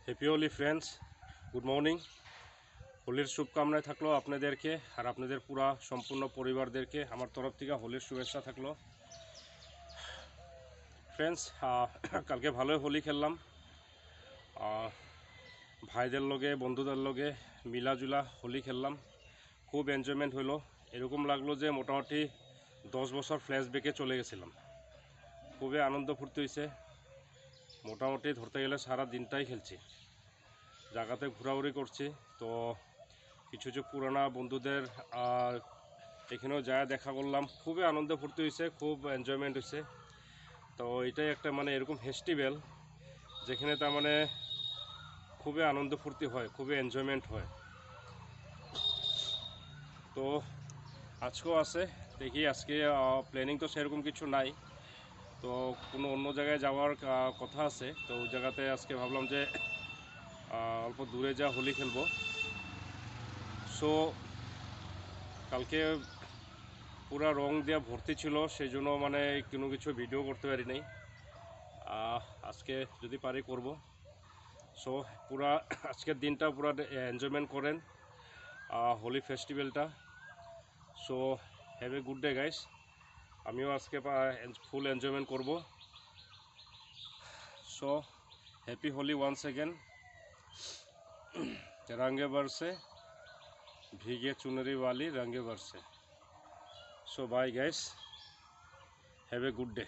Happy Holi friends, good morning. হোলির শুভকামনায় থাকলো আপনাদেরকে আর আপনাদের পুরা সম্পূর্ণ পরিবারদেরকে আমার তরফ থেকে হোলির শুভেচ্ছা থাকলো। ফ্রেন্ডস, কালকে ভালোই হোলি খেললাম, ভাইদের লগে বন্ধুদের লগে মিলাজুলা হোলি খেললাম। খুব এনজয়মেন্ট হইলো। এরকম লাগলো যে মোটামুটি 10 বছর ফ্ল্যাশব্যাকে চলে গেছিলাম। খুবই আনন্দ ফুর্তি হয়েছে। মোটামুটি ধরতে গেলে সারা দিনটাই খেলছি, জায়গাতে ঘোরাঘুরি করছি। তো কিছু কিছু পুরানা বন্ধুদের এখানেও যা দেখা করলাম, খুবই আনন্দ ফুর্তি হয়েছে, খুব এনজয়মেন্ট হয়েছে। তো এটাই একটা এরকম ফেস্টিভ্যাল যেখানে তার খুবই আনন্দ ফুর্তি হয়, খুবই এনজয়মেন্ট হয়। তো আজকেও আছে, দেখি আজকে প্ল্যানিং তো সেরকম কিছু নাই। তো কোনো অন্য জায়গায় যাওয়ার কথা আছে। তো ওই জায়গাতে আজকে ভাবলাম যে অল্প দূরে যা হোলি খেলবো। সো কালকে পুরা রং দিয়ে ভর্তি ছিল, সেই জন্য কোনো কিছু ভিডিও করতে পারি নাই। আজকে যদি পারি করব। সো পুরা আজকের দিনটা পুরা এনজয়মেন্ট করেন হোলি ফেস্টিভ্যালটা। So have a good day guys. আমিও আজকে ফুল এনজয়মেন্ট করব। So happy Holi once again. रंगे बरसे भीगे चुनरी वाली रंगे बरसे। So bye guys, have a good day.